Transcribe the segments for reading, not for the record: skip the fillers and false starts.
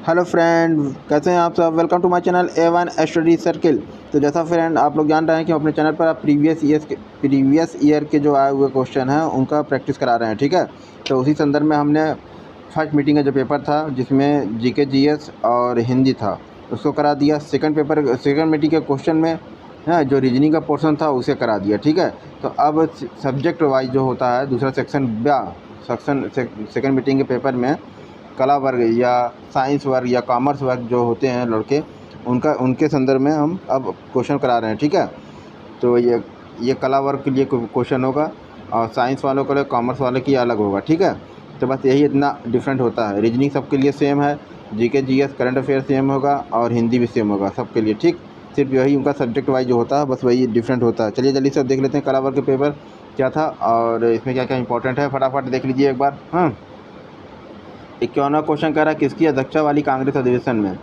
Hello friend, कैसे हैं आप सब। Welcome to my channel A1 study circle. तो जैसा फ्रेंड आप लोग जान रहे हैं कि हम अपने चैनल पर आप प्रीवियस ईयर के जो आए हुए क्वेश्चन हैं उनका प्रैक्टिस करा रहे हैं, ठीक है। तो उसी संदर्भ में हमने फर्स्ट मीटिंग का जो पेपर था जिसमें जीके जीएस और हिंदी था उसको करा दिया। सेकंड मीटिंग के क्वेश्चन में है जो रीजनिंग का पोर्शन था उसे करा दिया, ठीक है। तो अब सब्जेक्ट वाइज जो होता है दूसरा सेकंड मीटिंग के पेपर में कला वर्ग या साइंस वर्ग या कॉमर्स वर्ग जो होते हैं लड़के उनके संदर्भ में हम अब क्वेश्चन करा रहे हैं, ठीक है। तो ये कला वर्ग के लिए क्वेश्चन होगा और साइंस वालों के लिए, कॉमर्स वाले की अलग होगा, ठीक है। तो बस यही इतना डिफरेंट होता है। रीजनिंग सबके लिए सेम है, GK GS current affair same होगा और हिंदी भी सेम होगा सबके लिए, ठीक। सिर्फ यही उनका सब्जेक्ट वाइज जो होता है बस वही डिफरेंट होता है। चलिए जल्दी से देख लेते हैं कला वर्ग के पेपर क्या था और इसमें क्या क्या इंपॉर्टेंट है, फटाफट देख लीजिए एक बार। हाँ, 51वां क्वेश्चन कह रहा है किसकी अध्यक्षता वाली कांग्रेस अधिवेशन में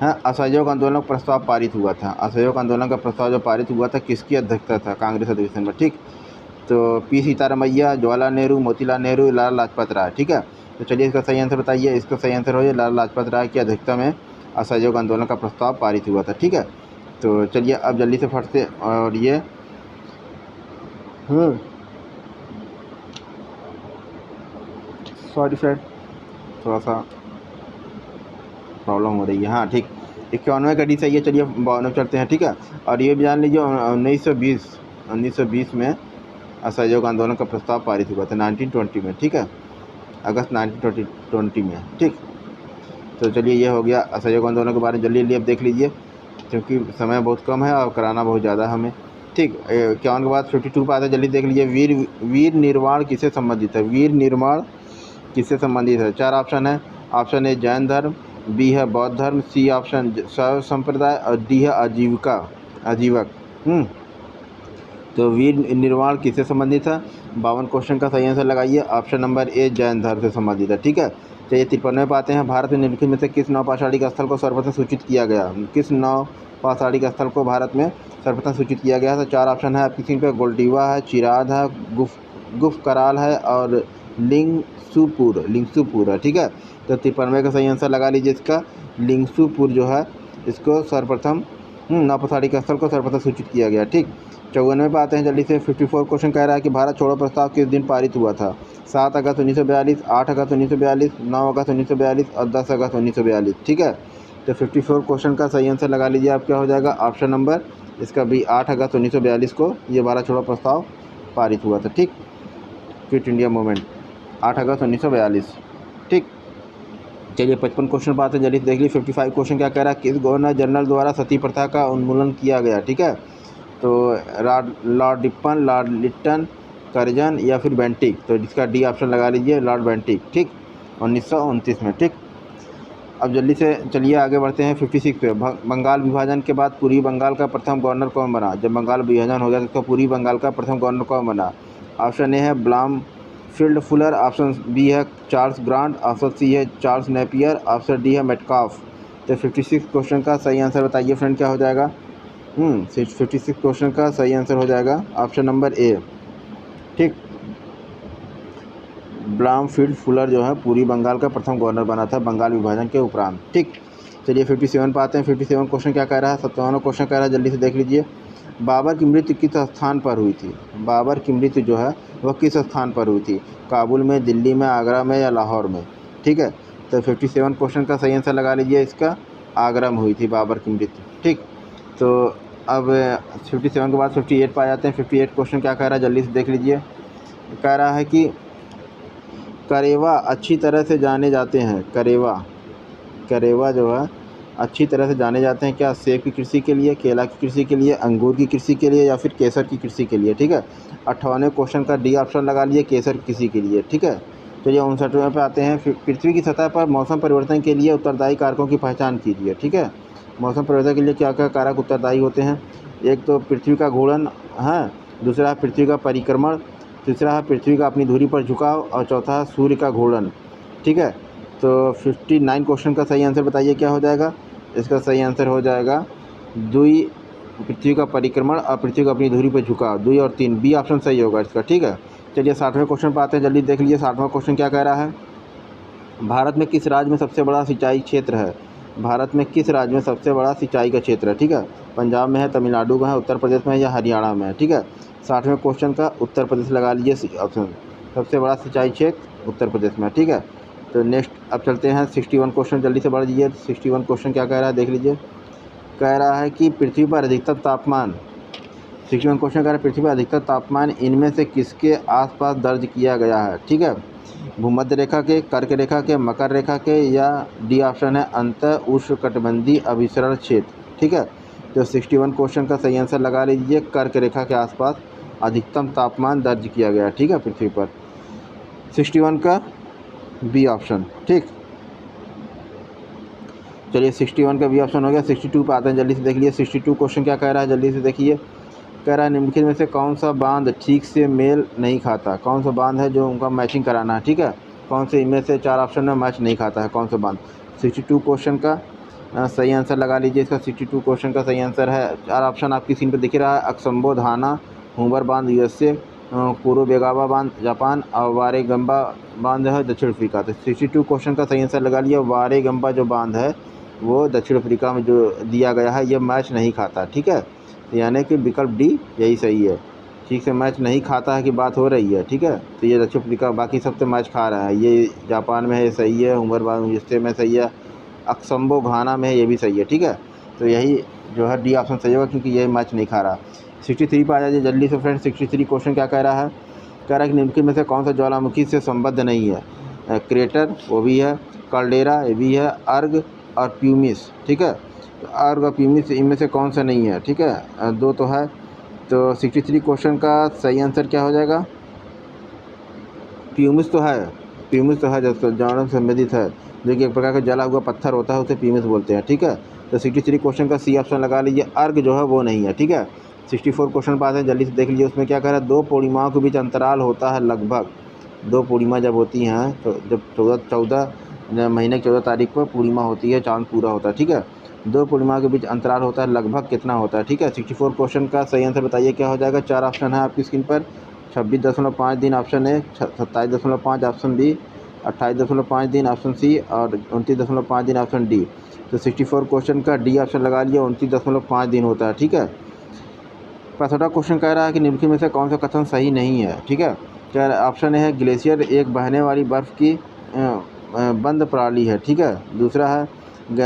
असहयोग आंदोलन का प्रस्ताव पारित हुआ था। असहयोग आंदोलन का प्रस्ताव जो पारित हुआ था किसकी अध्यक्षता था कांग्रेस अधिवेशन में, ठीक। तो पी सीतारामैया, जवाहरलाल नेहरू, मोतीलाल नेहरू, लाला लाजपत राय, ठीक है। तो चलिए इसका सही आंसर बताइए। इसका सही आंसर हो लाला लाजपत राय की अध्यक्षता में असहयोग आंदोलन का प्रस्ताव पारित हुआ था, ठीक है। तो चलिए अब जल्दी से फट से और ये सॉरी फ्रेंड, थोड़ा सा प्रॉब्लम हो रही है। हाँ ठीक, 91 का डी सही है। चलिए 52 चलते हैं, ठीक है। और ये भी जान लीजिए 1920 में असहयोग आंदोलन का प्रस्ताव पारित हुआ था 1920 में, ठीक है, अगस्त 1920 में, ठीक। तो चलिए ये हो गया असहयोग आंदोलन के बारे में। जल्दी अब देख लीजिए क्योंकि समय बहुत कम है और कराना बहुत ज़्यादा है हमें, ठीक। 51 के बाद 52 पर आता है, जल्दी देख लीजिए। वीर निर्माण किससे संबंधित है। वीर निर्माण किससे संबंधित है। 4 ऑप्शन है। ऑप्शन ए जैन धर्म, बी है बौद्ध धर्म, सी ऑप्शन शैव संप्रदाय और डी है आजीवक। तो वीर निर्माण किससे संबंधित है। 52 क्वेश्चन का सही आंसर लगाइए। ऑप्शन नंबर ए जैन धर्म से संबंधित है, ठीक है। चलिए 53 पे आते हैं। भारत में निम्नलिखित में से किस नौपाषाणिक स्थल को सर्वप्रथम सूचित किया गया। किस नौपाषाणिक स्थल को भारत में सर्वप्रथम सूचित किया गया था। 4 ऑप्शन है आपकी स्क्रीन पे। गोल्डीवा है, चिराद है, गुफ कराल है और लिंगसुपुर है, ठीक है। तो 53 का सही आंसर लगा लीजिए। इसका लिंगसुपुर जो है इसको सर्वप्रथम नौपाषाणिक स्थल को सर्वप्रथम सूचित किया गया, ठीक। 54 पे आते हैं जल्दी से। 54 क्वेश्चन कह रहा है कि भारत छोड़ो प्रस्ताव किस दिन पारित हुआ था। 7 अगस्त 1942, 8 अगस्त 1942, 9 अगस्त 1942 और 10 अगस्त 1942, ठीक है। तो 54 क्वेश्चन का सही आंसर लगा लीजिए। आप क्या हो जाएगा ऑप्शन नंबर इसका भी 8 अगस्त 1942 को ये भारत छोड़ो प्रस्ताव पारित हुआ था, ठीक। क्विट इंडिया मूवमेंट 8 अगस्त 1942, ठीक। चलिए 55 क्वेश्चन बात है, जल्दी देख लीजिए। 55 क्वेश्चन क्या कह रहा है किस गवर्नर जनरल द्वारा सती प्रथा का उन्मूलन किया गया, ठीक है। तो लॉर्ड डिप्पन, लॉर्ड लिट्टन, कर्जन या फिर बेंटिक। तो जिसका डी ऑप्शन लगा लीजिए लॉर्ड बेंटिक, ठीक, 1929 में, ठीक। अब जल्दी से चलिए आगे बढ़ते हैं 56 पे। बंगाल विभाजन के बाद पूर्वी बंगाल का प्रथम गवर्नर कौन बना। जब बंगाल विभाजन हो गया तो उसका पूर्वी बंगाल का प्रथम गवर्नर कौन बना। ऑप्शन ए है ब्लामफील्ड फुलर, ऑप्शन बी है चार्ल्स ग्रांट, ऑप्शन सी है चार्ल्स नेपियर, ऑप्शन डी है मेटकाफ। तो 56 क्वेश्चन का सही आंसर बताइए फ्रेंड क्या हो जाएगा। 56 क्वेश्चन का सही आंसर हो जाएगा ऑप्शन नंबर ए, ठीक। ब्लामफील्ड फुलर जो है पूर्वी बंगाल का प्रथम गवर्नर बना था बंगाल विभाजन के उपरांत, ठीक। चलिए 57 पे आते हैं। 57 क्वेश्चन क्या कह रहा है। 57वां क्वेश्चन कह रहा है, जल्दी से देख लीजिए। बाबर की मृत्यु किस स्थान पर हुई थी। बाबर की मृत्यु जो है वह किस स्थान पर हुई थी। काबुल में, दिल्ली में, आगरा में या लाहौर में, ठीक है। तो 57 क्वेश्चन का सही आंसर लगा लीजिए। इसका आगरा में हुई थी बाबर की मृत्यु, ठीक। तो अब 57 के बाद 58 पर आ जाते हैं। 58 क्वेश्चन क्या कह रहा है, जल्दी से देख लीजिए। कह रहा है कि करेवा अच्छी तरह से जाने जाते हैं। करेवा जो है अच्छी तरह से जाने जाते हैं क्या। सेब की कृषि के लिए, केला की कृषि के लिए, अंगूर की कृषि के लिए या फिर केसर की कृषि के लिए, ठीक है। 58वें क्वेश्चन का डी ऑप्शन लगा लिए केसर की कृषि के लिए, ठीक है। चलिए 59वें पे आते हैं। पृथ्वी की सतह पर मौसम परिवर्तन के लिए उत्तरदायी कारकों की पहचान कीजिए, ठीक है। मौसम परिवर्तन के लिए क्या क्या कारक उत्तरदायी होते हैं। एक तो पृथ्वी का घूर्णन है, दूसरा है पृथ्वी का परिक्रमण, तीसरा है पृथ्वी का अपनी धुरी पर झुकाव और चौथा है सूर्य का घूर्णन, ठीक है। तो 59 क्वेश्चन का सही आंसर बताइए क्या हो जाएगा। इसका सही आंसर हो जाएगा दुई, पृथ्वी का परिक्रमण और पृथ्वी का अपनी धुरी पर झुकाव, 2 और 3, बी ऑप्शन सही होगा इसका, ठीक है। चलिए 60वें क्वेश्चन पर आते हैं, जल्दी देख लीजिए। 60वां क्वेश्चन क्या कह रहा है। भारत में किस राज्य में सबसे बड़ा सिंचाई क्षेत्र है? भारत में किस राज्य में सबसे बड़ा सिंचाई का क्षेत्र है? ठीक है, पंजाब में है, तमिलनाडु में है, उत्तर प्रदेश में है या हरियाणा में है? ठीक है, 60वें क्वेश्चन का उत्तर प्रदेश लगा लीजिए ऑप्शन। सबसे बड़ा सिंचाई क्षेत्र उत्तर प्रदेश में है। ठीक है, तो नेक्स्ट अब चलते हैं 61 क्वेश्चन, जल्दी से बढ़ दीजिए। 61 क्वेश्चन क्या कह रहा है देख लीजिए। कह रहा है कि पृथ्वी पर अधिकतम तापमान, 61 क्वेश्चन कह रहा है पृथ्वी पर अधिकतम तापमान इनमें से किसके आसपास दर्ज किया गया है? ठीक है, भूमध्य रेखा के, कर्क रेखा के, मकर रेखा के, या डी ऑप्शन है अंत उष्णकटिबंधीय अभिसरण क्षेत्र। ठीक है, तो 61 क्वेश्चन का सही आंसर लगा लीजिए, कर्क रेखा के आसपास अधिकतम तापमान दर्ज किया गया। ठीक है, पृथ्वी पर 61 का बी ऑप्शन। ठीक, चलिए 61 का बी ऑप्शन हो गया। 62 पे आते हैं, जल्दी से देख लीजिए। 62 क्वेश्चन क्या कह रहा है जल्दी से देखिए। कह रहा है निम्नलिखित में से कौन सा बांध ठीक से मेल नहीं खाता? कौन सा बांध है जो उनका मैचिंग कराना है? ठीक है, कौन से इनमें से 4 ऑप्शन में मैच नहीं खाता है, कौन सा बांध? 62 क्वेश्चन का सही आंसर लगा लीजिए। इसका 62 क्वेश्चन का सही आंसर है, 4 ऑप्शन आपकी स्क्रीन पर दिख रहा है, अक्सम्बो धाना, हूबर बांध यूएसए, कुरुबेगावा बांध जापान, और वारेगंबा बांध है दक्षिण अफ्रीका। तो 62 क्वेश्चन का सही आंसर लगा लिया, वारेगंबा जो बांध है वो दक्षिण अफ्रीका में जो दिया गया है, ये मैच नहीं खाता। ठीक है, यानी कि विकल्प डी यही सही है। ठीक से मैच नहीं खाता है कि बात हो रही है। ठीक है, तो ये दक्षिण अफ्रीका, बाकी सब तो मैच खा रहा है। ये जापान में है, सही है, हूबर बांध यूएसए में सही है, अक्सम्बो घाना में है, ये भी सही है। ठीक है, तो यही जो है डी ऑप्शन सही होगा क्योंकि ये मैच नहीं खा रहा। 63 पर आ जाइए जल्दी से फ्रेंड। 63 क्वेश्चन क्या कह रहा है? कह रहा है कि निम्नलिखित में से कौन सा ज्वालामुखी से संबद्ध नहीं है? क्रेटर वो भी है, कैल्डेरा ये भी है, अर्ग और प्यूमिस। ठीक है, तो अर्ग और प्यूमिस इनमें से कौन सा नहीं है? ठीक है, दो तो है। तो 63 क्वेश्चन का सही आंसर क्या हो जाएगा? प्यूमिस तो है, प्यूमिस तो है जो ज्वालामुखी से संबंधित है, जो कि एक प्रकार का जला हुआ पत्थर होता है, उसे प्यूमिस बोलते हैं। ठीक है, तो 63 क्वेश्चन का सी ऑप्शन लगा लीजिए, अर्ग जो है वो नहीं है। ठीक है, 64 क्वेश्चन पास है, जल्दी से देख लीजिए। उसमें क्या कह रहा है? 2 पूर्णिमाओं के बीच अंतराल होता है लगभग। 2 पूर्णिमा जब होती हैं तो जब 14 महीने की 14 तारीख पर पूर्णिमा होती है, चाँद पूरा होता है। ठीक है, 2 पूर्णिमा के बीच अंतराल होता है लगभग कितना होता है? ठीक है, 64 क्वेश्चन का सही आंसर बताइए क्या हो जाएगा? 4 ऑप्शन है आपकी स्क्रीन पर, 26.5 दिन ऑप्शन ए, 27.5 ऑप्शन बी, 28.5 दिन ऑप्शन सी, और 29.5 दिन ऑप्शन डी। तो 64 क्वेश्चन का डी ऑप्शन लगा लिया, 29.5 दिन होता है। ठीक है, 65वां क्वेश्चन कह रहा है कि निम्नलिखित में से कौन सा कथन सही नहीं है? ठीक है, क्या ऑप्शन है ग्लेशियर एक बहने वाली बर्फ़ की बंद प्रणाली है। ठीक है, दूसरा है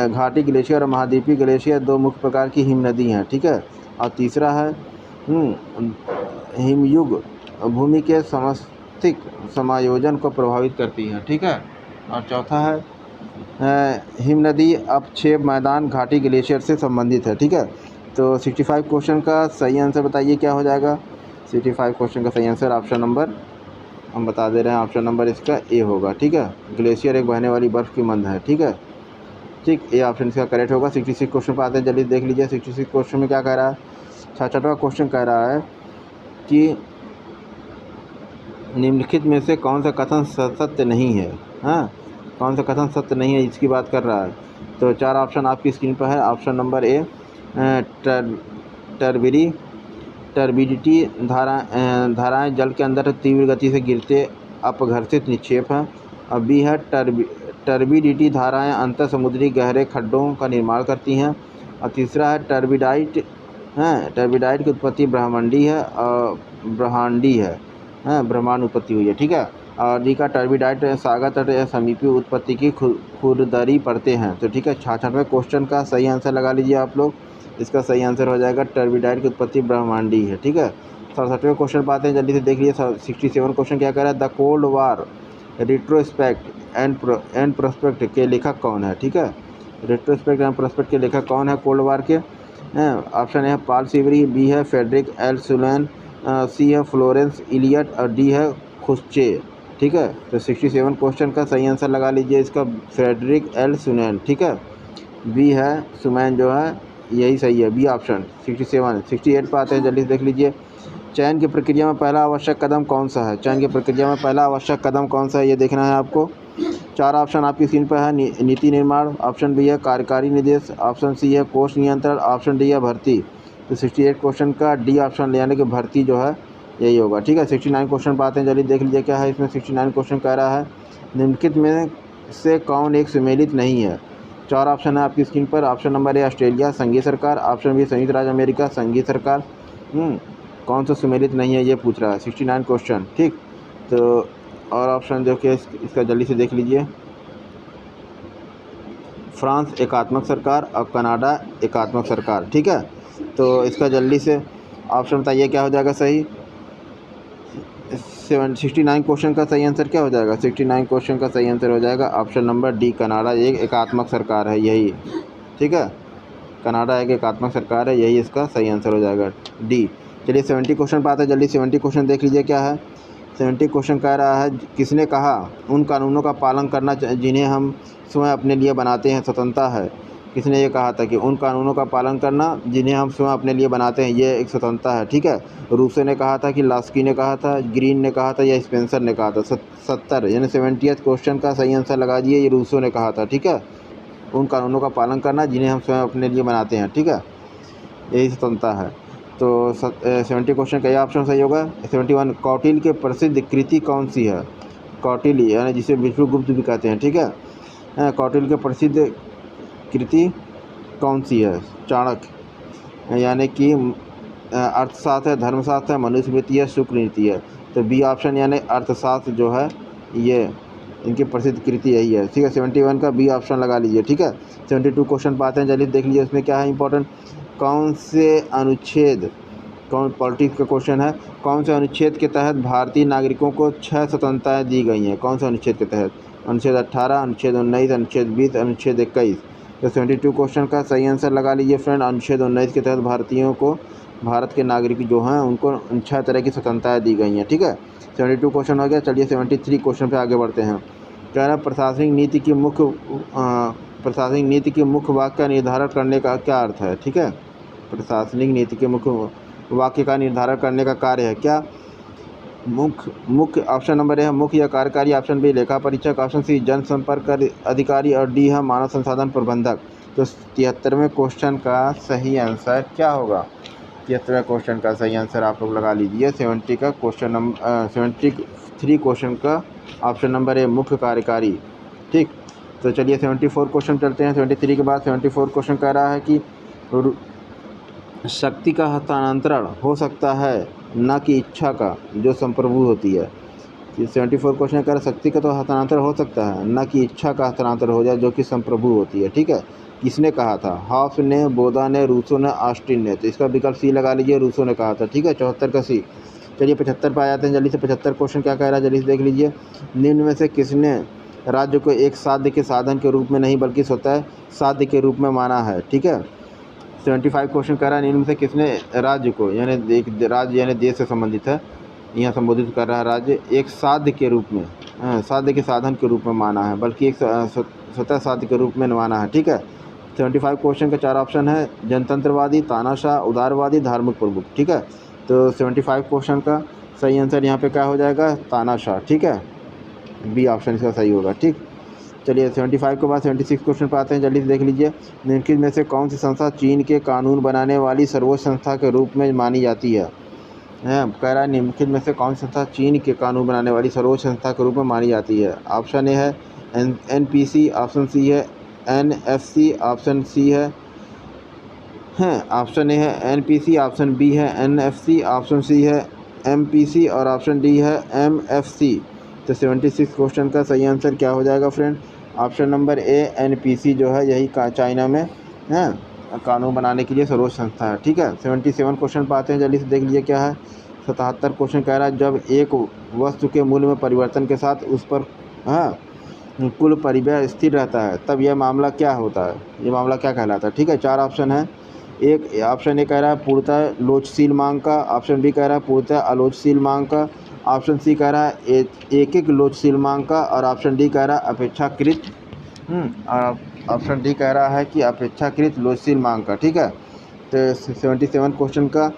घाटी ग्लेशियर और महाद्वीपीय ग्लेशियर 2 मुख्य प्रकार की हिम नदी हैं। ठीक है, और तीसरा है हिमयुग भूमि के समस्तिक समायोजन को प्रभावित करती है। ठीक है, और चौथा है हिम नदी अपक्षेप मैदान घाटी ग्लेशियर से संबंधित है। ठीक है, तो 65 क्वेश्चन का सही आंसर बताइए क्या हो जाएगा? 65 क्वेश्चन का सही आंसर ऑप्शन नंबर हम बता दे रहे हैं, ऑप्शन नंबर इसका ए होगा। ठीक है, ग्लेशियर एक बहने वाली बर्फ़ की मंद है। ठीक है, ठीक, ए ऑप्शन इसका करेक्ट होगा। 66 क्वेश्चन पर आते हैं, जल्दी देख लीजिए। 66 क्वेश्चन में क्या कह रहा है? 66वां क्वेश्चन कह रहा है कि निम्नलिखित में से कौन सा कथन सत्य नहीं है? हाँ, कौन सा कथन सत्य नहीं है इसकी बात कर रहा है। तो 4 ऑप्शन आपकी स्क्रीन पर है। ऑप्शन नंबर ए टर्बिडिटी धाराएं जल के अंदर तीव्र गति से गिरते अपघर्षित निक्षेप हैं, और बी है टर्बिडिटी धाराएं अंतर समुद्री गहरे खड्डों का निर्माण करती हैं, और तीसरा है टर्बिडाइट टर्बिडाइट की उत्पत्ति ब्रह्मांडी है और ब्रह्मांडी है, ब्रह्मांड उत्पत्ति हुई है। ठीक है, और डी का टर्बिडाइट सागर तट या समीपी उत्पत्ति की खुरदरी पड़ते हैं। तो ठीक है, 66वें क्वेश्चन का सही आंसर लगा लीजिए आप लोग। इसका सही आंसर हो जाएगा टर्बिडाइट की उत्पत्ति ब्रह्मांडी है। ठीक है, 67वें क्वेश्चन पर आते हैं, जल्दी से देख लीजिए। 67 क्वेश्चन क्या कह रहा है? The cold war retrospect and prospect के लेखक कौन है? ठीक है, रिट्रोस्पेक्ट एंड प्रोस्पेक्ट के लेखक कौन है कोल्ड वार के? ऑप्शन है पॉल सीवरी, बी है फेडरिक एल सुलेन, सी है फ्लोरेंस इलियट, और डी है खुश्चे। ठीक है, तो 67 क्वेश्चन का सही आंसर लगा लीजिए इसका फ्रेडरिक एल सुलेन। ठीक है, बी है सुमैन जो है यही सही है, बी ऑप्शन 67। 68 पर आते हैं, जल्दी से देख लीजिए। चयन की प्रक्रिया में पहला आवश्यक कदम कौन सा है? चयन की प्रक्रिया में पहला आवश्यक कदम कौन सा है ये देखना है आपको। 4 ऑप्शन आपकी स्क्रीन पर है। नीति निर्माण, ऑप्शन बी है कार्यकारी निर्देश, ऑप्शन सी है कोष नियंत्रण, ऑप्शन डी है भर्ती। तो 68 क्वेश्चन का डी ऑप्शन यानी कि भर्ती जो है यही होगा। ठीक है, 69 क्वेश्चन पर आते हैं, जल्दी देख लीजिए क्या है इसमें। 69 क्वेश्चन कह रहा है निम्नलिखित में से कौन एक सुमेलित नहीं है? 4 ऑप्शन है आपकी स्क्रीन पर। ऑप्शन नंबर ए ऑस्ट्रेलिया संघीय सरकार, ऑप्शन बी संयुक्त राज्य अमेरिका संघीय सरकार। कौन सा सुमेलित नहीं है ये पूछ रहा है, 69 क्वेश्चन, ठीक। तो और ऑप्शन जो कि इसका जल्दी से देख लीजिए। फ्रांस एकात्मक सरकार और कनाडा एकात्मक सरकार, ठीक है। तो इसका जल्दी से ऑप्शन बताइए क्या हो जाएगा सही। 69 क्वेश्चन का सही आंसर क्या हो जाएगा? 69 क्वेश्चन का सही आंसर हो जाएगा ऑप्शन नंबर डी, कनाडा एक एकात्मक सरकार है यही, ठीक है। कनाडा एक एकात्मक सरकार है, यही इसका सही आंसर हो जाएगा डी। चलिए 70 क्वेश्चन पर आते हैं, जल्दी 70 क्वेश्चन देख लीजिए क्या है। 70 क्वेश्चन कह रहा है किसने कहा उन कानूनों का पालन करना जिन्हें हम स्वयं अपने लिए बनाते हैं स्वतंत्रता है। किसने ये कहा था कि उन कानूनों का पालन करना जिन्हें हम स्वयं अपने लिए बनाते हैं ये एक स्वतंत्रता है, ठीक है। रूसो ने कहा था कि लास्की ने कहा था, ग्रीन ने कहा था या स्पेंसर ने कहा था। 70 यानी 70th क्वेश्चन का सही आंसर लगा दिए, ये रूसो ने कहा था, ठीक है। उन कानूनों का पालन करना जिन्हें हम स्वयं अपने लिए बनाते हैं, ठीक है, यही स्वतंत्रता है। तो 70 क्वेश्चन का यह ऑप्शन सही होगा। 71 कौटिल्य के प्रसिद्ध कृति कौन सी है? कौटिल्य यानी जिसे विष्णुगुप्त भी कहते हैं, ठीक है। कौटिल्य के प्रसिद्ध कृति कौन सी है? चाणक्य, यानी कि अर्थशास्त्र है, धर्मशास्त्र है, मनुस्मृति है, शुक्र नीति है। तो बी ऑप्शन यानी अर्थशास्त्र जो है ये इनकी प्रसिद्ध कृति यही है, ठीक है। 71 का बी ऑप्शन लगा लीजिए, ठीक है। 72 क्वेश्चन पाते हैं, जल्दी देख लीजिए उसमें क्या है इंपॉर्टेंट। कौन से अनुच्छेद, कौन पॉलिटिक्स का क्वेश्चन है, कौन से अनुच्छेद के तहत भारतीय नागरिकों को 6 स्वतंत्रताएँ दी गई हैं? कौन से अनुच्छेद के तहत? अनुच्छेद 18, अनुच्छेद 19, अनुच्छेद 20, अनुच्छेद 21। तो 72 क्वेश्चन का सही आंसर लगा लीजिए फ्रेंड। अनुच्छेद 19 के तहत भारतीयों को, भारत के नागरिक जो हैं उनको 6 तरह की स्वतंत्रताएँ दी गई हैं, ठीक है। 72 क्वेश्चन हो गया। चलिए 73 क्वेश्चन पे आगे बढ़ते हैं। कह रहा है प्रशासनिक नीति की मुख्य वाक्य का निर्धारण करने का क्या अर्थ है, ठीक है। प्रशासनिक नीति के मुख्य वाक्य का निर्धारण करने का कार्य है क्या? मुख्य ऑप्शन नंबर ए है मुख्य या कार्यकारी, ऑप्शन बी लेखा परीक्षक, ऑप्शन सी जनसंपर्क अधिकारी और डी है मानव संसाधन प्रबंधक। तो 73वें क्वेश्चन का सही आंसर क्या होगा? 73वें क्वेश्चन का सही आंसर आप लोग लगा लीजिए। 73 क्वेश्चन का ऑप्शन नंबर ए मुख्य कार्यकारी, ठीक। तो चलिए 74 क्वेश्चन चलते हैं। 73 के बाद 74 क्वेश्चन कह रहा है कि शक्ति का हस्तांतरण हो सकता है न कि इच्छा का जो संप्रभु होती है। 74 क्वेश्चन कह रहा है शक्ति का तो हस्तांतरण हो सकता है, न कि इच्छा का हस्तांतरण हो जाए जो कि संप्रभु होती है, ठीक है। किसने कहा था? हॉब्स ने, बोधा ने, रूसो ने, ऑस्टिन ने। तो इसका विकल्प सी लगा लीजिए, रूसो ने कहा था, ठीक है। 74 का सी। चलिए 75 पर आ जाते हैं जल्दी से। 75 क्वेश्चन क्या कह रहा है जल्दी से देख लीजिए। निम्न में से किसने राज्य को एक साध्य के साधन के रूप में नहीं बल्कि स्वतः साध्य के रूप में माना है, ठीक है। 75 क्वेश्चन कह रहा है निम्न में से किसने राज्य को, यानी राज्य यानी देश से संबंधित है, यहाँ संबोधित कर रहा है राज्य, एक साध्य के रूप में, साध्य के साधन के रूप में माना है बल्कि एक स्वतः साध्य के रूप में माना है, ठीक है। 75 क्वेश्चन के 4 ऑप्शन है जनतंत्रवादी, तानाशाह, उदारवादी, धार्मिक प्रमुख, ठीक है। तो 75 क्वेश्चन का सही आंसर यहाँ पे क्या हो जाएगा? तानाशाह, ठीक है। बी ऑप्शन इसका सही होगा, ठीक। चलिए 75 के बाद 76 क्वेश्चन पर आते हैं, जल्दी से देख लीजिए। निम्नलिखित में से कौन सी संस्था चीन के कानून बनाने वाली सर्वोच्च संस्था के रूप में मानी जाती है? कह रहा है निम्नलिखित में से कौन सी संस्था चीन के कानून बनाने वाली सर्वोच्च संस्था के रूप में मानी जाती है? ऑप्शन ए है NPC, ऑप्शन सी है NFC, ऑप्शन सी है ऑप्शन ए है NPC, ऑप्शन बी है NFC, ऑप्शन सी है MPC और ऑप्शन डी है MFC। तो 76 क्वेश्चन का सही आंसर क्या हो जाएगा friend? Option number A NPC जो है यही चाइना में है कानून बनाने के लिए सर्वोच्च संस्था है, ठीक है। 77 क्वेश्चन पर आते हैं, जल्दी से देख लीजिए क्या है। 77 क्वेश्चन कह रहा है जब एक वस्तु के मूल्य में परिवर्तन के साथ उस पर कुल परिव्यय स्थिर रहता है तब यह मामला क्या होता है? ये मामला क्या कहलाता है, ठीक है। 4 ऑप्शन है। एक ऑप्शन ए कह रहा है पूर्णतः लोचशील मांग का, ऑप्शन बी कह रहा है पूर्णतः आलोचशील मांग का, ऑप्शन सी कह रहा है एक लोचशील मांग का और ऑप्शन डी कह रहा है अपेक्षाकृत ऑप्शन डी कह रहा है कि अपेक्षाकृत लोचशील मांग का, ठीक है। तो 77 क्वेश्चन का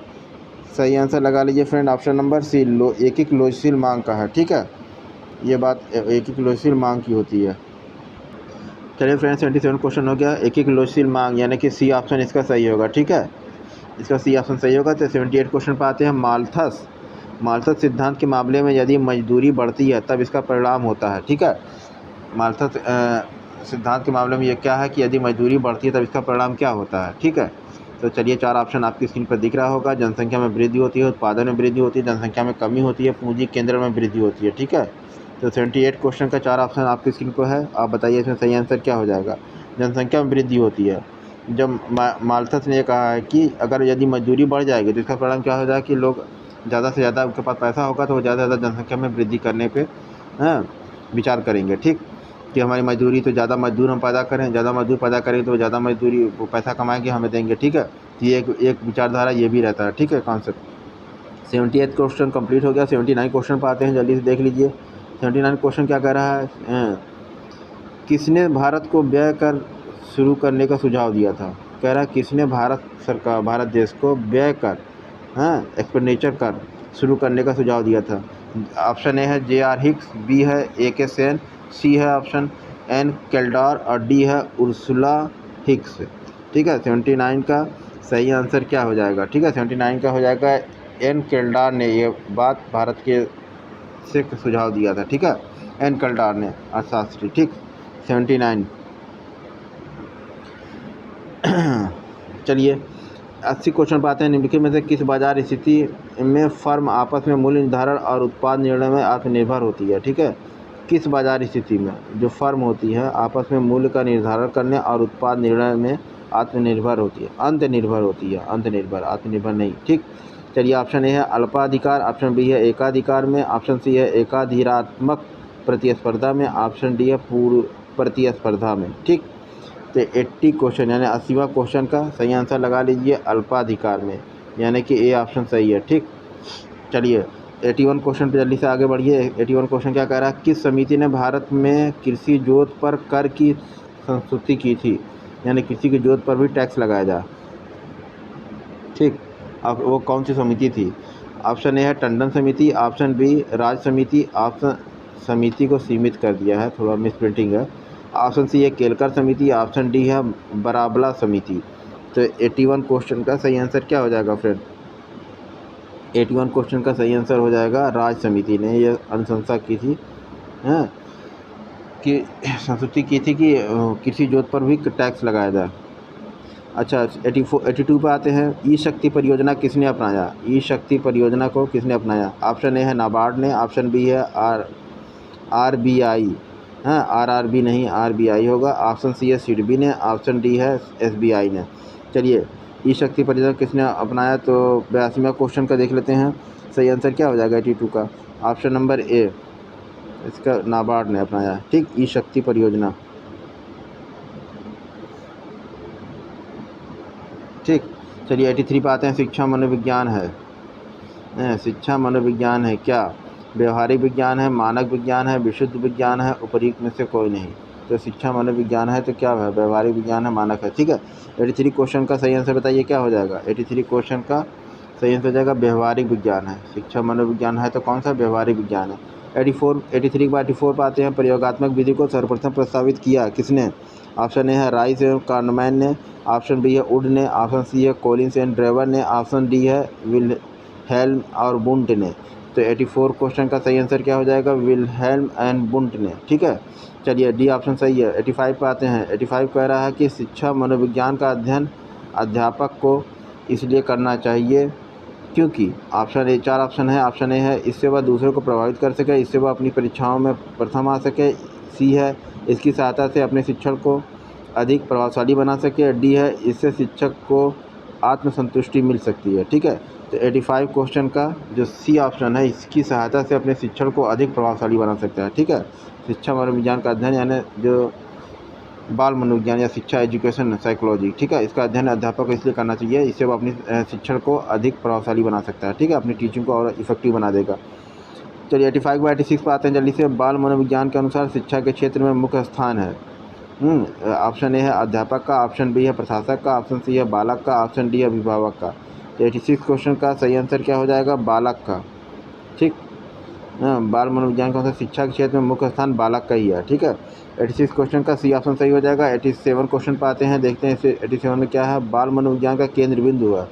सही आंसर लगा लीजिए फ्रेंड। ऑप्शन नंबर सी एक लोचशील मांग का है, ठीक है। ये बात एक लोचशील मांग की होती है। चलिए फ्रेंड 77 क्वेश्चन हो गया। एक लोचशील मांग यानी कि सी ऑप्शन इसका सही होगा, ठीक है। इसका सी ऑप्शन सही होगा। तो 78 क्वेश्चन पर आते हैं। माल्थस सिद्धांत के मामले में यदि मजदूरी बढ़ती है तब इसका परिणाम होता है, ठीक है। माल्थस सिद्धांत के मामले में ये क्या है कि यदि मजदूरी बढ़ती है तब इसका परिणाम क्या होता है। ठीक है, तो चलिए 4 ऑप्शन आपकी स्क्रीन पर दिख रहा होगा। जनसंख्या में वृद्धि होती है, उत्पादन में वृद्धि होती है, जनसंख्या में कमी होती है, पूंजी केंद्र में वृद्धि होती है। ठीक है, तो 78 क्वेश्चन का 4 ऑप्शन आपकी स्क्रीन पर है। आप बताइए इसमें सही आंसर क्या हो जाएगा। जनसंख्या में वृद्धि होती है। जब माल्थस ने कहा है कि अगर यदि मजदूरी बढ़ जाएगी तो इसका परिणाम क्या हो जाएगा कि लोग ज़्यादा से ज़्यादा, उनके पास पैसा होगा तो वो ज़्यादा से ज़्यादा जनसंख्या में वृद्धि करने पे विचार करेंगे। ठीक, कि हमारी मजदूरी तो ज़्यादा मजदूर हम पैदा करें, ज़्यादा मजदूर पैदा करेंगे तो ज़्यादा मजदूरी वो पैसा कमाएंगे हमें देंगे। ठीक है, ये एक विचारधारा ये भी रहता है। ठीक है, कॉन्सेप्ट। 78 क्वेश्चन कंप्लीट हो गया। 79 क्वेश्चन पर आते हैं, जल्दी से देख लीजिए। 79 क्वेश्चन क्या कह रहा है, किसने भारत को व्यय कर शुरू करने का सुझाव दिया था। कह रहा है किसने भारत देश को व्यय कर एक्सपेंडिचर कर शुरू करने का सुझाव दिया था। ऑप्शन ए है J.R. हिक्स, बी है A.K. सेन, सी है ऑप्शन एन केल्डार और डी है उर्सुला हिक्स। ठीक है, 79 का सही आंसर क्या हो जाएगा। ठीक है, 79 का हो जाएगा एन केल्डार ने ये बात भारत के से सुझाव दिया था। ठीक है, एन केल्डार ने अर्थशास्त्री। ठीक, 79। चलिए 80 क्वेश्चन पाते हैं। निम्नलिखित में से किस बाजार स्थिति में फर्म आपस में मूल्य निर्धारण और उत्पाद निर्णय में आत्मनिर्भर होती है। ठीक है, किस बाजार स्थिति में जो फर्म होती है आपस में मूल्य का निर्धारण करने और उत्पाद निर्णय में आत्मनिर्भर होती है, अंतनिर्भर होती है, अंतनिर्भर, आत्मनिर्भर नहीं। ठीक, चलिए ऑप्शन ए है अल्पाधिकार, ऑप्शन बी है एकाधिकार में, ऑप्शन सी है एकाधिरात्मक प्रतिस्पर्धा में, ऑप्शन डी है पूर्व प्रतिस्पर्धा में। ठीक, तो 80 क्वेश्चन यानी 80वां क्वेश्चन का सही आंसर लगा लीजिए अल्पाधिकार में, यानी कि ए ऑप्शन सही है। ठीक, चलिए 81 क्वेश्चन पे जल्दी से आगे बढ़िए। 81 क्वेश्चन क्या कह रहा है, किस समिति ने भारत में कृषि जोत पर कर की संस्तुति की थी, यानी कृषि की जोत पर भी टैक्स लगाया जाए। ठीक, अब वो कौन सी समिति थी। ऑप्शन ए है टंडन समिति, ऑप्शन बी राज समिति, ऑप्शन समिति को सीमित कर दिया है, थोड़ा मिस प्रिंटिंग है। ऑप्शन सी है केलकर समिति, ऑप्शन डी है बराबला समिति। तो 81 क्वेश्चन का सही आंसर क्या हो जाएगा फ्रेंड। 81 क्वेश्चन का सही आंसर हो जाएगा राज समिति ने यह अनुशंसा की थी कि संस्तुति की थी कि कृषि जोत पर भी टैक्स लगाया जाए। अच्छा 82 पे आते हैं। ई शक्ति परियोजना किसने अपनाया, ई शक्ति परियोजना को किसने अपनाया। ऑप्शन ए है नाबार्ड ने, ऑप्शन बी है RBI, RRB नहीं RBI होगा, ऑप्शन सी है सिडबी ने, ऑप्शन डी है SBI ने। चलिए ई शक्ति परियोजना किसने अपनाया, तो 82वां क्वेश्चन का देख लेते हैं सही आंसर क्या हो जाएगा 82 का। ऑप्शन नंबर ए, इसका नाबार्ड ने अपनाया। ठीक, ई शक्ति परियोजना। ठीक, चलिए 83 पे आते हैं। शिक्षा मनोविज्ञान है, शिक्षा मनोविज्ञान है क्या, व्यवहारिक विज्ञान है, मानक विज्ञान है, विशुद्ध विज्ञान है, उपयुक्त में से कोई नहीं। तो शिक्षा मनोविज्ञान है तो क्या है, व्यवहारिक विज्ञान है, मानक है। ठीक है, 83 क्वेश्चन का सही आंसर बताइए क्या हो जाएगा। 83 क्वेश्चन का सही आंसर हो जाएगा व्यवहारिक विज्ञान है। शिक्षा मनोविज्ञान है तो कौन सा, व्यवहारिक विज्ञान है। 83 पर 84 पर आते हैं। प्रयोगात्मक विधि को सर्वप्रथम प्रस्तावित किया किसने। ऑप्शन ए है राइस एवं कार्नमैन ने, ऑप्शन बी है वुड ने, ऑप्शन सी है कॉलिंस एंड ड्रेवर ने, ऑप्शन डी है विल्हेल्म और बुंट ने। तो 84 क्वेश्चन का सही आंसर क्या हो जाएगा, विल्हेल्म एंड बुंट ने। ठीक है, चलिए डी ऑप्शन सही है। 85 पे आते हैं। 85 कह रहा है कि शिक्षा मनोविज्ञान का अध्ययन अध्यापक को इसलिए करना चाहिए क्योंकि ऑप्शन ए, 4 ऑप्शन है। ऑप्शन ए है इससे वह दूसरों को प्रभावित कर सके, इससे वह अपनी परीक्षाओं में प्रथम आ सके, सी है इसकी सहायता से अपने शिक्षण को अधिक प्रभावशाली बना सके, डी है इससे शिक्षक को आत्मसंतुष्टि मिल सकती है। ठीक है, तो 85 क्वेश्चन का जो सी ऑप्शन है, इसकी सहायता से अपने शिक्षण को अधिक प्रभावशाली बना सकता है। ठीक है, शिक्षा मनोविज्ञान का अध्ययन यानी जो बाल मनोविज्ञान या शिक्षा एजुकेशन साइकोलॉजी। ठीक है, इसका अध्ययन अध्यापक को इसलिए करना चाहिए, इससे वो अपनी शिक्षण को अधिक प्रभावशाली बना सकता है। ठीक है, अपनी टीचिंग को और इफेक्टिव बना देगा। चलिए 85 बाई 86 पर आते हैं जल्दी से। बाल मनोविज्ञान के अनुसार शिक्षा के क्षेत्र में मुख्य स्थान है। ऑप्शन ए है अध्यापक का, ऑप्शन बी है प्रशासक का, ऑप्शन सी है बालक का, ऑप्शन डी है अभिभावक का। तो 86 क्वेश्चन का सही आंसर क्या हो जाएगा, बालक का। ठीक, बाल मनोविज्ञान के अनुसार शिक्षा के क्षेत्र में मुख्य स्थान बालक का ही है। ठीक है, 86 क्वेश्चन का सी ऑप्शन सही हो जाएगा। 87 क्वेश्चन पर आते हैं, देखते हैं इसे 87 में क्या है। बाल मनोविज्ञान का केंद्र बिंदु है।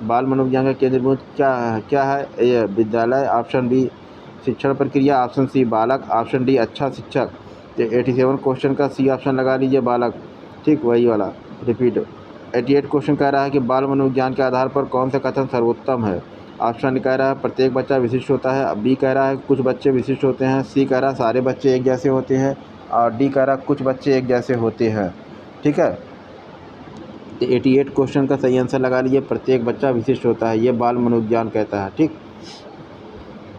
बाल मनोविज्ञान का केंद्र बिंदु क्या है, ये विद्यालय, ऑप्शन बी शिक्षण प्रक्रिया, ऑप्शन सी बालक, ऑप्शन डी अच्छा शिक्षक, तो 87 क्वेश्चन का सी ऑप्शन लगा लीजिए, बालक। ठीक, वही वाला रिपीट। 88 क्वेश्चन कह रहा है कि बाल मनोविज्ञान के आधार पर कौन सा कथन सर्वोत्तम है। ऑप्शन कह रहा है प्रत्येक बच्चा विशिष्ट होता है, बी कह रहा है कुछ बच्चे विशिष्ट होते हैं, सी कह रहा है सारे बच्चे एक जैसे होते हैं, और डी कह रहा है कुछ बच्चे एक जैसे होते हैं। ठीक है, तो 88 क्वेश्चन का सही आंसर लगा लीजिए, प्रत्येक बच्चा विशिष्ट होता है, ये बाल मनोविज्ञान कहता है। ठीक,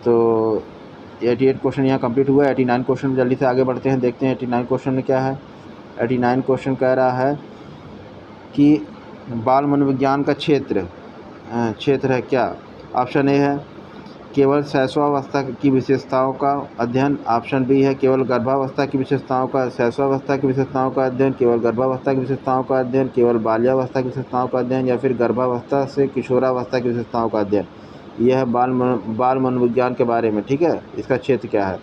तो 88 क्वेश्चन यहाँ कंप्लीट हुआ। 89 क्वेश्चन जल्दी से आगे बढ़ते हैं, देखते हैं 89 क्वेश्चन में क्या है। 89 क्वेश्चन कह रहा है कि बाल मनोविज्ञान का क्षेत्र है क्या। ऑप्शन ए है केवल शैशवावस्था की विशेषताओं का अध्ययन, ऑप्शन बी है केवल गर्भावस्था की विशेषताओं का, शैशवावस्था की विशेषताओं का अध्ययन, केवल गर्भावस्था की विशेषताओं का अध्ययन, केवल बाल्यावस्था की विशेषताओं का अध्ययन, या फिर गर्भावस्था से किशोरावस्था की विशेषताओं का अध्ययन। यह है बाल मनोविज्ञान के बारे में। ठीक है, इसका क्षेत्र क्या है।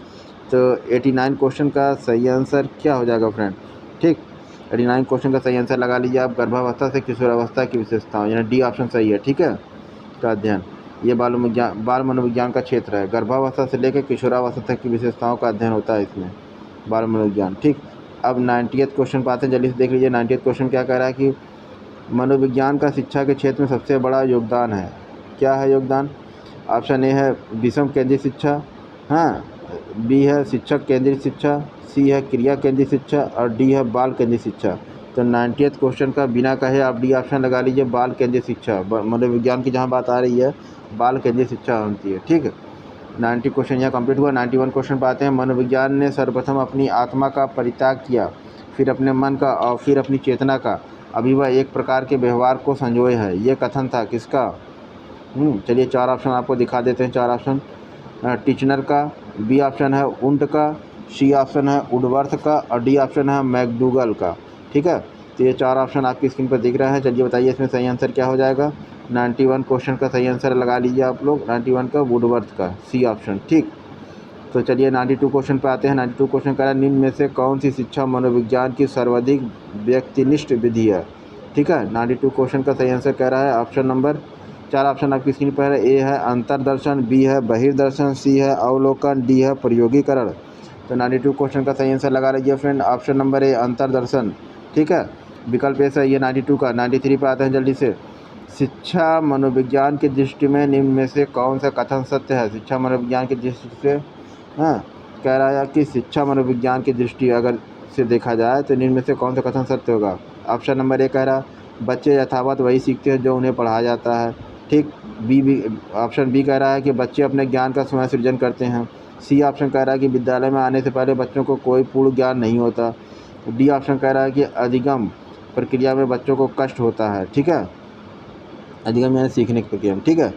तो 89 क्वेश्चन का सही आंसर क्या हो जाएगा फ्रेंड। ठीक, 89 क्वेश्चन का सही आंसर लगा लीजिए आप, गर्भावस्था से किशोरावस्था की विशेषताओं, यानी डी ऑप्शन सही है। ठीक है, का अध्ययन, ये बाल मनोविज्ञान का क्षेत्र है। गर्भावस्था से लेकर किशोरावस्था तक की विशेषताओं का अध्ययन होता है इसमें, बाल मनोविज्ञान। ठीक, अब 90th क्वेश्चन पाते हैं, जल्दी से देख लीजिए। 90th क्वेश्चन क्या कह रहा है कि मनोविज्ञान का शिक्षा के क्षेत्र में सबसे बड़ा योगदान है। क्या है योगदान। ऑप्शन ए है विषम केंद्रित शिक्षा, हाँ, बी है शिक्षक केंद्रित शिक्षा, सी है क्रिया केंद्रित शिक्षा, और डी है बाल केंद्रित शिक्षा। तो 90th क्वेश्चन का बिना कहे आप डी ऑप्शन लगा लीजिए, बाल केंद्रित शिक्षा। मनोविज्ञान की जहाँ बात आ रही है, बाल केंद्रित शिक्षा होती है। ठीक है, 90 क्वेश्चन यहाँ कंप्लीट हुआ। 91 क्वेश्चन पाते हैं। मनोविज्ञान ने सर्वप्रथम अपनी आत्मा का परित्याग किया, फिर अपने मन का, और फिर अपनी चेतना का, अभी वह एक प्रकार के व्यवहार को संजोए है। ये कथन था किसका। चलिए 4 ऑप्शन आपको दिखा देते हैं। 4 ऑप्शन टिचनर का, बी ऑप्शन है उंट का, सी ऑप्शन है वुडवर्थ का, और डी ऑप्शन है मैकडूगल का। ठीक है, तो ये 4 ऑप्शन आपकी स्क्रीन पर दिख रहे हैं। चलिए बताइए इसमें सही आंसर क्या हो जाएगा। 91 क्वेश्चन का सही आंसर लगा लीजिए आप लोग, 91 का वुडवर्थ का, सी ऑप्शन। ठीक, तो चलिए 92 क्वेश्चन पे आते हैं। 92 क्वेश्चन कह रहा है निम्न में से कौन सी शिक्षा मनोविज्ञान की सर्वाधिक व्यक्तिनिष्ठ विधि है। ठीक है, 92 क्वेश्चन का सही आंसर कह रहा है ऑप्शन नंबर, 4 ऑप्शन आपकी स्क्रीन पर है। ए है अंतर्दर्शन, बी है बहिर्दर्शन, सी है अवलोकन, डी है प्रयोगीकरण। तो 92 क्वेश्चन का सही आंसर लगा लीजिए फ्रेंड, ऑप्शन नंबर ए अंतर्दर्शन। ठीक है, विकल्प ए सही है 92 का। 93 पे आते हैं जल्दी से। शिक्षा मनोविज्ञान की दृष्टि में निम्न में से कौन सा कथन सत्य है। शिक्षा मनोविज्ञान की दृष्टि से, हाँ, कह रहा है कि शिक्षा मनोविज्ञान की दृष्टि अगर से देखा जाए तो निम्न में से कौन सा कथन सत्य होगा। ऑप्शन नंबर ए कह रहा बच्चे यथावत वही सीखते हैं जो उन्हें पढ़ाया जाता है। ठीक, बी ऑप्शन बी कह रहा है कि बच्चे अपने ज्ञान का स्वयं सृजन करते हैं। सी ऑप्शन कह रहा है कि विद्यालय में आने से पहले बच्चों को कोई पूर्ण ज्ञान नहीं होता। डी ऑप्शन कह रहा है कि अधिगम प्रक्रिया में बच्चों को कष्ट होता है। ठीक है, अधिगम यानी सीखने की प्रक्रिया में। ठीक है,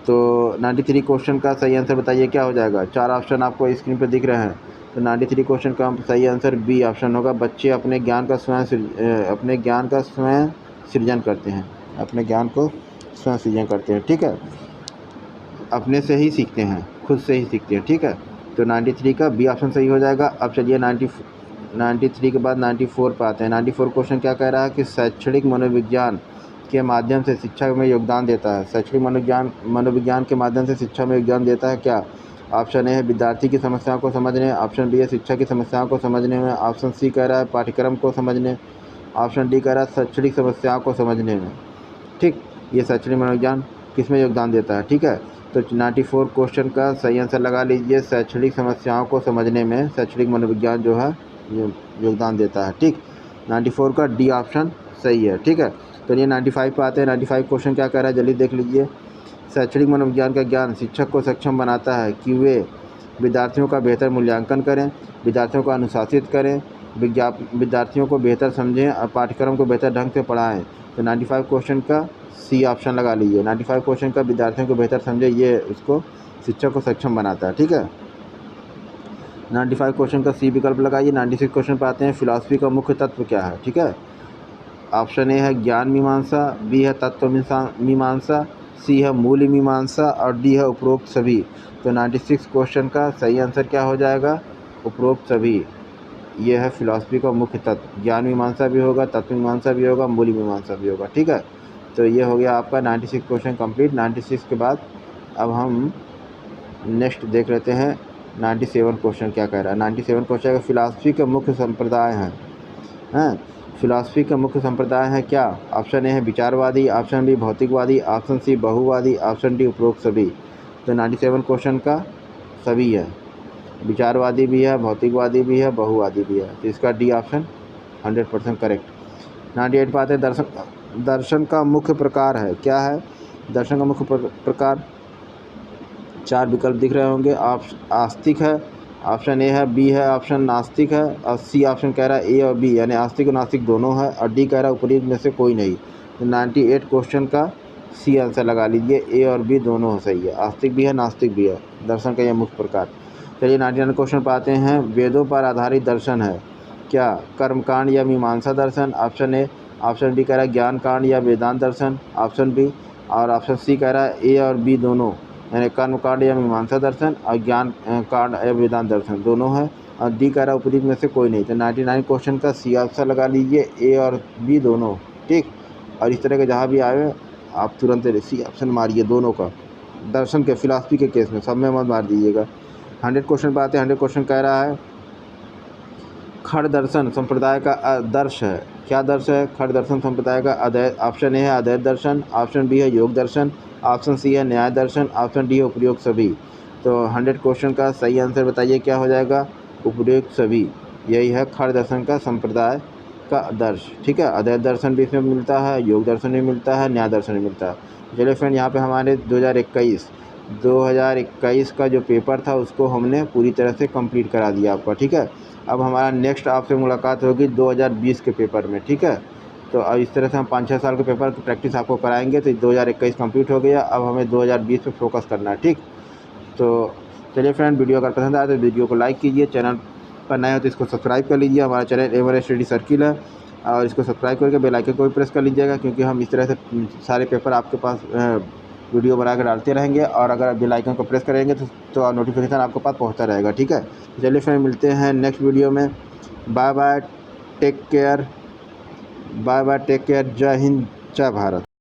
तो 93 क्वेश्चन का सही आंसर बताइए क्या हो जाएगा। 4 ऑप्शन आपको स्क्रीन पर दिख रहे हैं। तो 93 क्वेश्चन का सही आंसर बी ऑप्शन होगा, बच्चे अपने ज्ञान का स्वयं सृजन करते हैं, अपने ज्ञान को स्वयं सृजन करते हैं। ठीक है, अपने से ही सीखते हैं, खुद से ही सीखते हैं। ठीक है, तो 93 का बी ऑप्शन सही हो जाएगा। अब चलिए 93 के बाद 94 पर आते हैं। 94 क्वेश्चन क्या कह रहा है कि शैक्षणिक मनोविज्ञान के माध्यम से शिक्षा में योगदान देता है। शैक्षणिक मनोविज्ञान के माध्यम से शिक्षा में योगदान देता है क्या। ऑप्शन ए है विद्यार्थी की समस्याओं को समझने, ऑप्शन बी है शिक्षा की समस्याओं को समझने में, ऑप्शन सी कह रहा है पाठ्यक्रम को समझने, ऑप्शन डी कह रहा है शैक्षणिक समस्याओं को समझने में। ठीक, ये शैक्षणिक मनोविज्ञान किस में योगदान देता है। ठीक है, तो 94 क्वेश्चन का सही आंसर लगा लीजिए, शैक्षणिक समस्याओं को समझने में शैक्षणिक मनोविज्ञान जो है योगदान देता है। ठीक, 94 का डी ऑप्शन सही है। ठीक है, तो ये 95 पे आते हैं। 95 क्वेश्चन क्या कह रहा है जल्दी देख लीजिए। शैक्षणिक मनोविज्ञान का ज्ञान शिक्षक को सक्षम बनाता है कि वे विद्यार्थियों का बेहतर मूल्यांकन करें, विद्यार्थियों को अनुशासित करें, विद्यार्थियों को बेहतर समझें और पाठ्यक्रम को बेहतर ढंग से पढ़ाएं। तो 95 क्वेश्चन का सी ऑप्शन लगा लीजिए। 95 क्वेश्चन का विद्यार्थियों को बेहतर समझे, ये उसको शिक्षक को सक्षम बनाता है। ठीक है, 95 क्वेश्चन का सी विकल्प लगाइए। 96 क्वेश्चन पर आते हैं। फिलॉसफी का मुख्य तत्व क्या है। ठीक है, ऑप्शन ए है ज्ञान मीमांसा, बी है तत्व मीमांसा, सी है मूल मीमांसा, और डी है उपरोक्त सभी। तो 96 क्वेश्चन का सही आंसर क्या हो जाएगा, उपरोक्त सभी। ये है फिलॉसफी का मुख्य तत्व, ज्ञान मीमांसा भी होगा, तत्व मीमांसा भी होगा, मूल मीमांसा भी होगा। ठीक है, तो ये हो गया आपका 96 क्वेश्चन कंप्लीट। 96 के बाद अब हम नेक्स्ट देख लेते हैं 97 क्वेश्चन क्या कह रहा है? 97 क्वेश्चन फिलॉसफी के मुख्य संप्रदाय हैं। फिलॉसफी के मुख्य संप्रदाय हैं क्या? ऑप्शन ए है विचारवादी, ऑप्शन बी भौतिकवादी, ऑप्शन सी बहुवादी, ऑप्शन डी उपरोक्त सभी। तो 97 क्वेश्चन का सभी है, विचारवादी भी है, भौतिकवादी भी है, बहुवादी भी है। तो इसका डी ऑप्शन 100% करेक्ट। 98 पे आते हैं दर्शन का मुख्य प्रकार है क्या है? दर्शन का मुख्य प्रकार 4 विकल्प दिख रहे होंगे। आस्तिक है, ऑप्शन ए है, बी है, ऑप्शन नास्तिक है, और सी ऑप्शन कह रहा है ए और बी, यानी आस्तिक और नास्तिक दोनों है, और डी कह रहा है उपरोक्त में से कोई नहीं। तो 98 क्वेश्चन का सी आंसर लगा लीजिए, ए और बी दोनों सही है, आस्तिक भी है नास्तिक भी है। दर्शन का यह मुख्य प्रकार। चलिए 99 क्वेश्चन पर आते हैं। वेदों पर आधारित दर्शन है क्या? कर्मकांड या मीमांसा दर्शन, ऑप्शन ए, ऑप्शन बी कह रहा है ज्ञान कांड या वेदांत दर्शन, ऑप्शन बी, और ऑप्शन सी कह रहा है ए और बी दोनों, यानी कर्म कांड या मीमांसा दर्शन और ज्ञान कांड या वेदांत दर्शन दोनों है, और डी कह रहा है उपरोक्त में से कोई नहीं। तो 99 क्वेश्चन का सी आंसर लगा लीजिए, ए और बी दोनों, ठीक। और इस तरह के जहाँ भी आए आप तुरंत सी ऑप्शन मारिए दोनों का, दर्शन के फिलॉसफी के केस में, सब में मत मार दीजिएगा। 100 क्वेश्चन पर आते हैं। 100 क्वेश्चन कह रहा है खड़ दर्शन संप्रदाय का आदर्श है क्या? दर्श है खड़ दर्शन संप्रदाय का अद्वैत। ऑप्शन ए है अद्वैत दर्शन, ऑप्शन बी है योग दर्शन, ऑप्शन सी है न्याय दर्शन, ऑप्शन डी है उपरोक्त सभी। तो 100 क्वेश्चन का सही आंसर बताइए क्या हो जाएगा? उपरोक्त सभी। यही है खड़ दर्शन का संप्रदाय का आदर्श, ठीक है। अद्वैत दर्शन भी इसमें मिलता है, योग दर्शन भी मिलता है, न्याय दर्शन भी मिलता है। चलिए फ्रेंड, यहाँ पे हमारे 2021 का जो पेपर था उसको हमने पूरी तरह से कंप्लीट करा दिया आपका, ठीक है। अब हमारा नेक्स्ट आपसे मुलाकात होगी 2020 के पेपर में, ठीक है। तो अब इस तरह से हम 5-6 साल के पेपर की प्रैक्टिस आपको कराएंगे। तो 2021 कंप्लीट हो गया, अब हमें 2020 पे फोकस करना है, ठीक। तो चलिए फ्रेंड, वीडियो अगर पसंद आए तो वीडियो को लाइक कीजिए, चैनल पर नए हो तो इसको सब्सक्राइब कर लीजिए। हमारा चैनल A1 स्टडी सर्किल है, और इसको सब्सक्राइब करके बेल आइकन को भी प्रेस कर लीजिएगा, क्योंकि हम इस तरह से सारे पेपर आपके पास वीडियो बना कर डालते रहेंगे। और अगर आप बेल आइकन को प्रेस करेंगे तो नोटिफिकेशन आपके पास पहुंचता रहेगा, ठीक है। चलिए फ्रेंड, मिलते हैं नेक्स्ट वीडियो में। Bye bye, take care, bye bye, take care. जय हिंद, जय भारत।